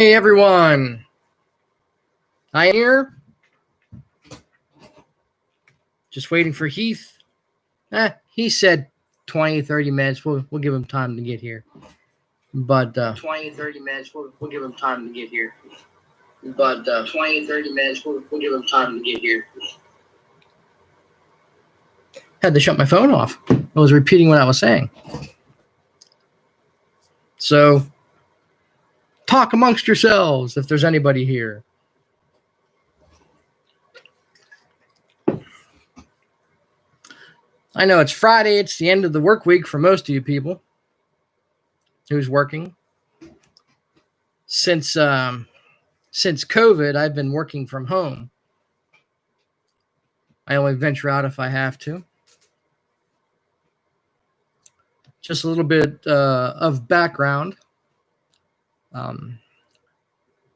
Hey everyone, I am here. Just waiting for Heath. He said 20, 30 minutes. We'll give him time to get here. But 20, 30 minutes. We'll give him time to get here. But 20, 30 minutes. We'll give him time to get here. Had to shut my phone off. I was repeating what I was saying. So talk amongst yourselves if there's anybody here. I know it's Friday. It's the end of the work week for most of you people who's working. Since COVID, I've been working from home. I only venture out if I have to. Just a little bit of background.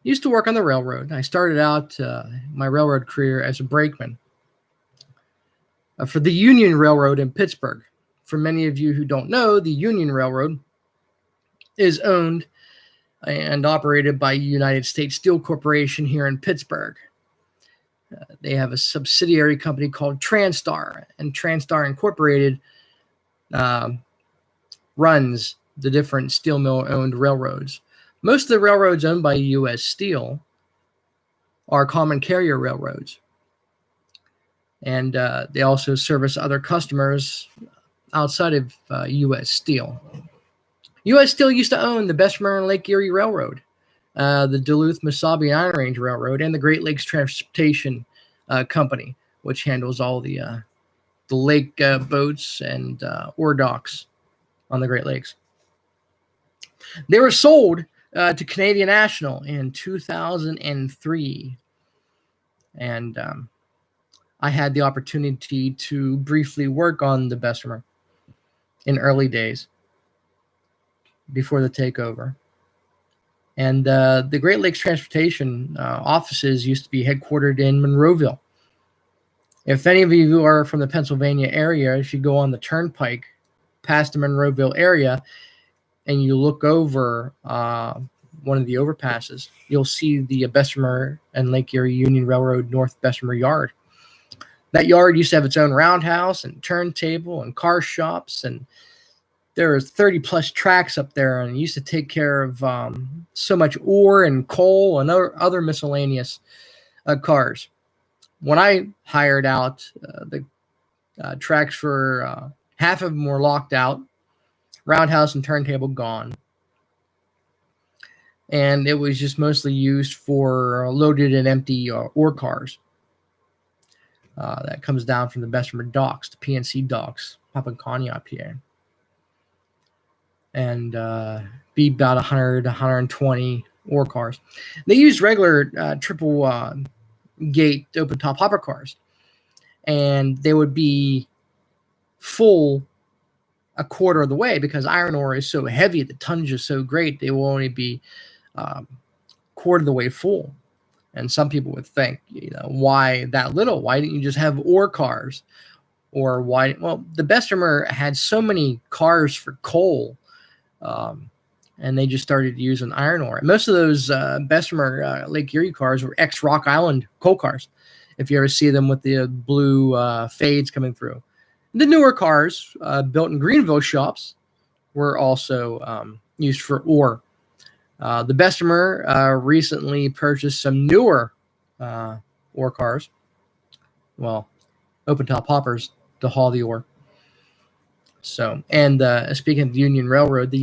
Used to work on the railroad. I started out my railroad career as a brakeman for the Union Railroad in Pittsburgh. For many of you who don't know, the Union Railroad is owned and operated by United States Steel Corporation here in Pittsburgh. They have a subsidiary company called Transtar, and Transtar Incorporated runs the different steel mill-owned railroads. Most of the railroads owned by U.S. Steel are common carrier railroads. And they also service other customers outside of U.S. Steel. U.S. Steel used to own the Bessemer and Lake Erie Railroad, the Duluth-Mesabi Iron Range Railroad, and the Great Lakes Transportation Company, which handles all the lake boats and ore docks on the Great Lakes. They were sold to Canadian National in 2003. And I had the opportunity to briefly work on the Bessemer in early days before the takeover. And the Great Lakes Transportation offices used to be headquartered in Monroeville. If any of you are from the Pennsylvania area, if you go on the turnpike past the Monroeville area and you look over one of the overpasses, you'll see the Bessemer and Lake Erie Union Railroad North Bessemer Yard. That yard used to have its own roundhouse and turntable and car shops, and there were 30 plus tracks up there, and used to take care of so much ore and coal and other miscellaneous cars. When I hired out, the tracks were half of them were locked out, roundhouse and turntable gone. And it was just mostly used for loaded and empty ore cars. That comes down from the Bessemer docks, the PNC docks, Papaconia PA. And be about 100, 120 ore cars. They used regular triple gate open top hopper cars. And they would be full a quarter of the way because iron ore is so heavy, the tonnage is so great, they will only be quarter of the way full. And some people would think, why that little? Why didn't you just have ore cars? Or why? Well, the Bessemer had so many cars for coal, and they just started using iron ore. And most of those Bessemer Lake Erie cars were ex-Rock Island coal cars, if you ever see them with the blue fades coming through. The newer cars built in Greenville shops were also used for ore. The Bessemer recently purchased some newer ore cars, well, open top hoppers to haul the ore. So, and speaking of the Union Railroad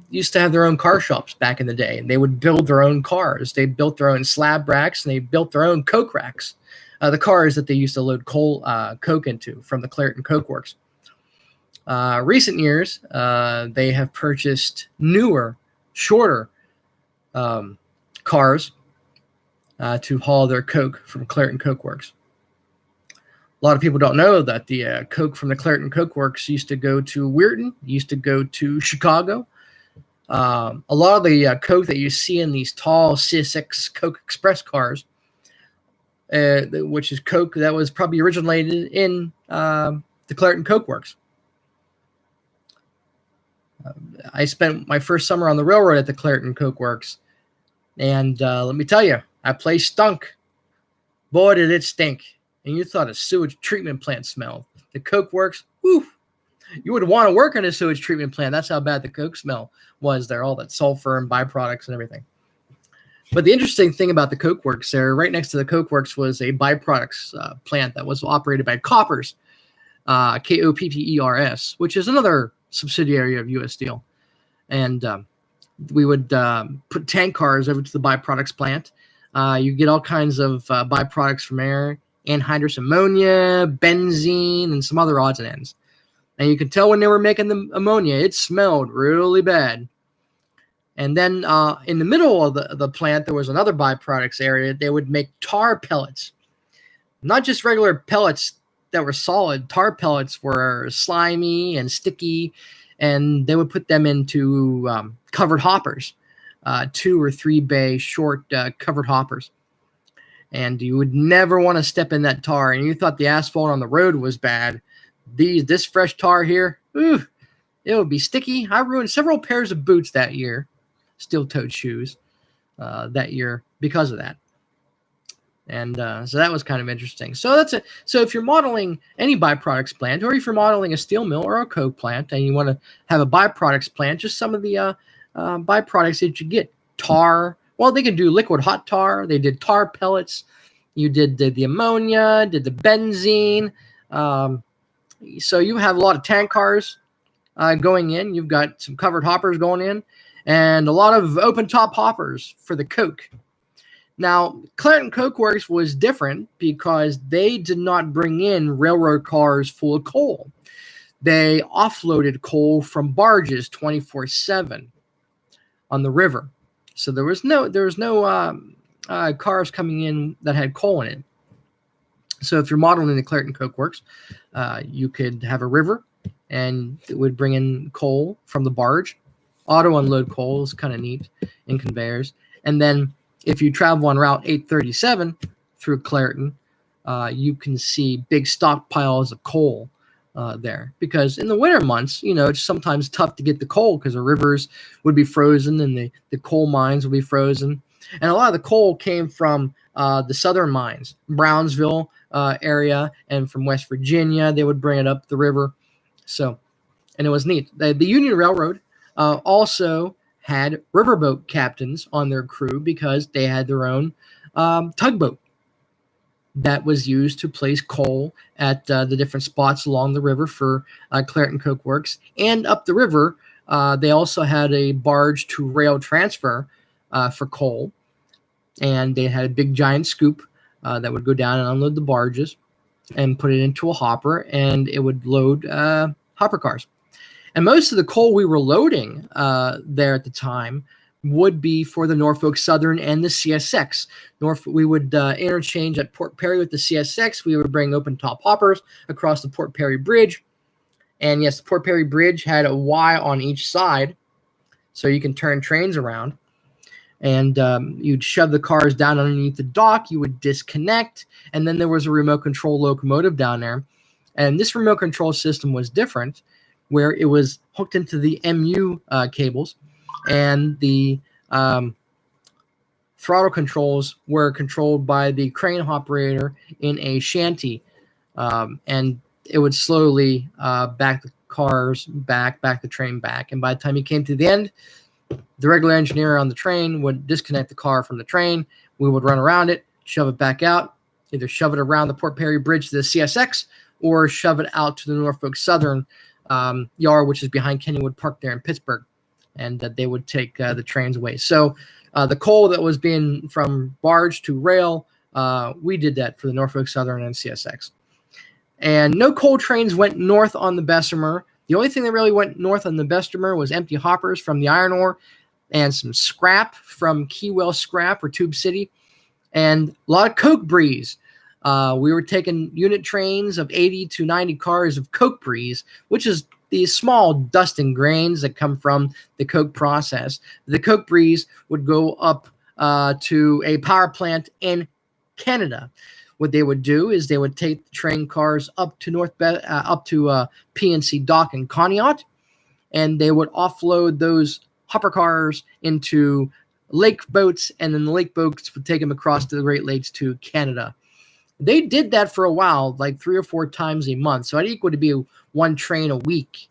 used to have their own car shops back in the day, and they would build their own cars. They built their own slab racks, and they built their own coke racks. The cars that they used to load coke into from the Clairton Coke Works. Recent years, they have purchased newer, shorter cars to haul their coke from Clairton Coke Works. A lot of people don't know that the coke from the Clairton Coke Works used to go to Weirton, used to go to Chicago. A lot of the coke that you see in these tall CSX Coke Express cars, which is coke that was probably originated in the Clairton Coke Works. I spent my first summer on the railroad at the Clairton Coke Works, and let me tell you, that place stunk. Boy, did it stink. And you thought a sewage treatment plant smelled. The Coke Works, whew, you would want to work in a sewage treatment plant. That's how bad the Coke smell was there, all that sulfur and byproducts and everything. But the interesting thing about the Coke Works there, right next to the Coke Works was a byproducts plant that was operated by Koppers, Koppers, which is another subsidiary of U.S. Steel. And we would put tank cars over to the byproducts plant. You get all kinds of byproducts from air, anhydrous ammonia, benzene, and some other odds and ends. And you could tell when they were making the ammonia, it smelled really bad. And then in the middle of the plant, there was another byproducts area. They would make tar pellets, not just regular pellets that were solid. Tar pellets were slimy and sticky, and they would put them into covered hoppers, 2 or 3 bay short covered hoppers. And you would never want to step in that tar. And you thought the asphalt on the road was bad. This fresh tar here, ooh, it would be sticky. I ruined several pairs of boots that year, steel-toed shoes that year because of that. And so that was kind of interesting. So that's it. So if you're modeling any byproducts plant, or if you're modeling a steel mill or a coke plant, and you want to have a byproducts plant, just some of the byproducts that you get: tar. Well, they can do liquid hot tar. They did tar pellets. You did the ammonia, did the benzene. So you have a lot of tank cars going in. You've got some covered hoppers going in, and a lot of open top hoppers for the coke. Now, Clairton Coke Works was different because they did not bring in railroad cars full of coal. They offloaded coal from barges 24/7 on the river. So there was no cars coming in that had coal in it. So if you're modeling the Clairton Coke Works, you could have a river, and it would bring in coal from the barge. Auto unload coal is kind of neat in conveyors. And then if you travel on Route 837 through Clairton, you can see big stockpiles of coal there. Because in the winter months, it's sometimes tough to get the coal because the rivers would be frozen and the coal mines would be frozen. And a lot of the coal came from the southern mines, Brownsville area, and from West Virginia. They would bring it up the river. So, and it was neat. The Union Railroad also had riverboat captains on their crew because they had their own tugboat that was used to place coal at the different spots along the river for Clairton Coke Works. And up the river, they also had a barge to rail transfer for coal. And they had a big giant scoop that would go down and unload the barges and put it into a hopper, and it would load hopper cars. And most of the coal we were loading there at the time would be for the Norfolk Southern and the CSX. We would interchange at Port Perry with the CSX. We would bring open top hoppers across the Port Perry Bridge. And yes, the Port Perry Bridge had a Y on each side, so you can turn trains around. And you'd shove the cars down underneath the dock. You would disconnect, and then there was a remote control locomotive down there. And this remote control system was different, where it was hooked into the MU cables, and the throttle controls were controlled by the crane operator in a shanty. And it would slowly back the cars back the train back. And by the time you came to the end, the regular engineer on the train would disconnect the car from the train. We would run around it, shove it back out, either shove it around the Port Perry Bridge to the CSX or shove it out to the Norfolk Southern yard, which is behind Kennywood Park there in Pittsburgh. And they would take the trains away. So the coal that was being from barge to rail, we did that for the Norfolk Southern and CSX. And no coal trains went north on the Bessemer. The only thing that really went north on the Bessemer was empty hoppers from the iron ore and some scrap from Keywell Scrap or Tube City, and a lot of coke breeze. We were taking unit trains of 80 to 90 cars of coke breeze, which is these small dust and grains that come from the coke process. The coke breeze would go up to a power plant in Canada. What they would do is they would take the train cars up to PNC Dock in Conneaut, and they would offload those hopper cars into lake boats, and then the lake boats would take them across the Great Lakes to Canada. They did that for a while, like 3 or 4 times a month. So it equal to be one train a week.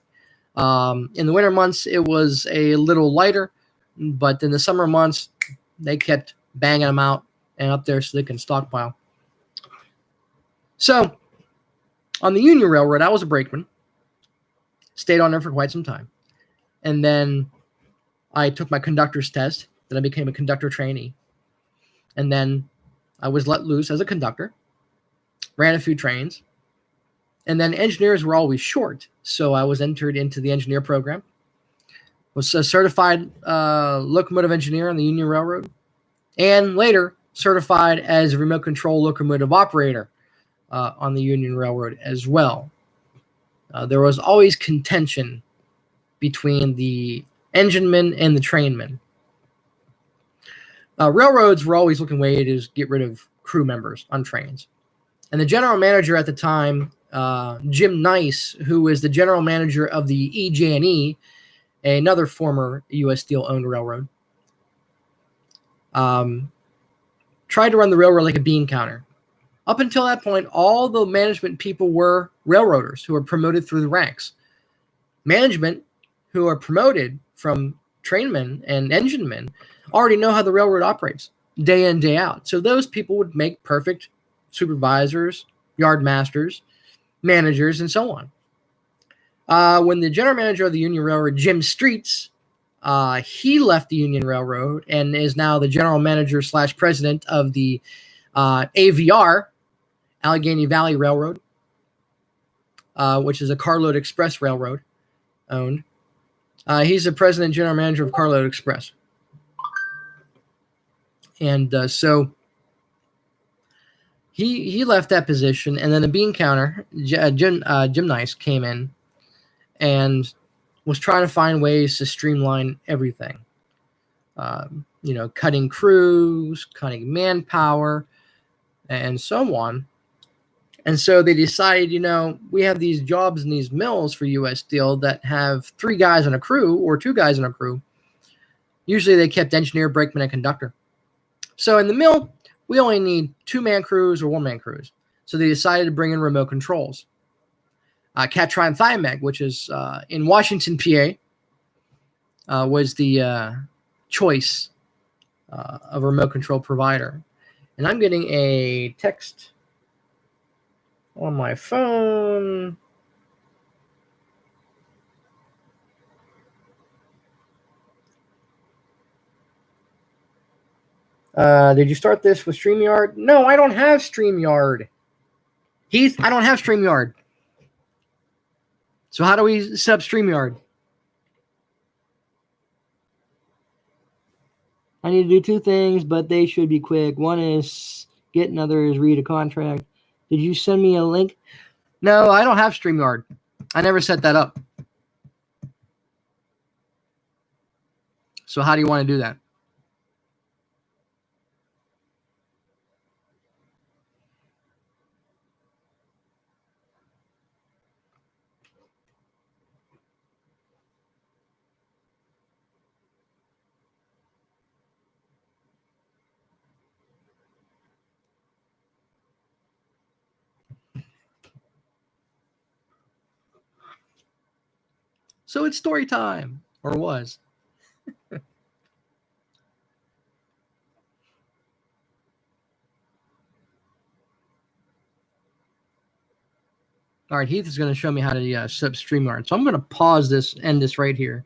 In the winter months, it was a little lighter, but in the summer months, they kept banging them out and up there so they can stockpile. So on the Union Railroad, I was a brakeman. Stayed on there for quite some time. And then I took my conductor's test. Then I became a conductor trainee. And then I was let loose as a conductor. Ran a few trains. And then engineers were always short. So I was entered into the engineer program. Was a certified locomotive engineer on the Union Railroad. And later certified as a remote control locomotive operator on the Union Railroad as well. There was always contention between the enginemen and the trainmen. Railroads were always looking way to get rid of crew members on trains. And the general manager at the time, Jim Nice, who was the general manager of the EJ&E, another former U.S. Steel-owned railroad, tried to run the railroad like a bean counter. Up until that point, all the management people were railroaders who were promoted through the ranks. Management who are promoted from trainmen and enginemen already know how the railroad operates day in, day out. So those people would make perfect supervisors, yard masters, managers, and so on. When the general manager of the Union Railroad, Jim Streets, he left the Union Railroad and is now the general manager / president of the AVR, Allegheny Valley Railroad, which is a carload express railroad owned. He's the president and general manager of Carload Express. And so he left that position, and then the bean counter, Jim Nice, came in and was trying to find ways to streamline everything. Cutting crews, cutting manpower, and so on. And so they decided, we have these jobs in these mills for U.S. Steel that have 3 guys on a crew or 2 guys on a crew. Usually they kept engineer, brakeman, and conductor. So in the mill, we only need 2-man crews or 1-man crews. So they decided to bring in remote controls. Catron Thiameg, which is in Washington, PA, was the choice of a remote control provider. And I'm getting a text on my phone. Did you start this with StreamYard? No, I don't have StreamYard. Heath, I don't have StreamYard. So how do we set up StreamYard? I need to do 2 things, but they should be quick. One is get, another is read a contract. Did you send me a link? No, I don't have StreamYard. I never set that up. So how do you want to do that? So it's story time, or was. All right, Heath is going to show me how to set up StreamYard. So I'm going to pause this, end this right here.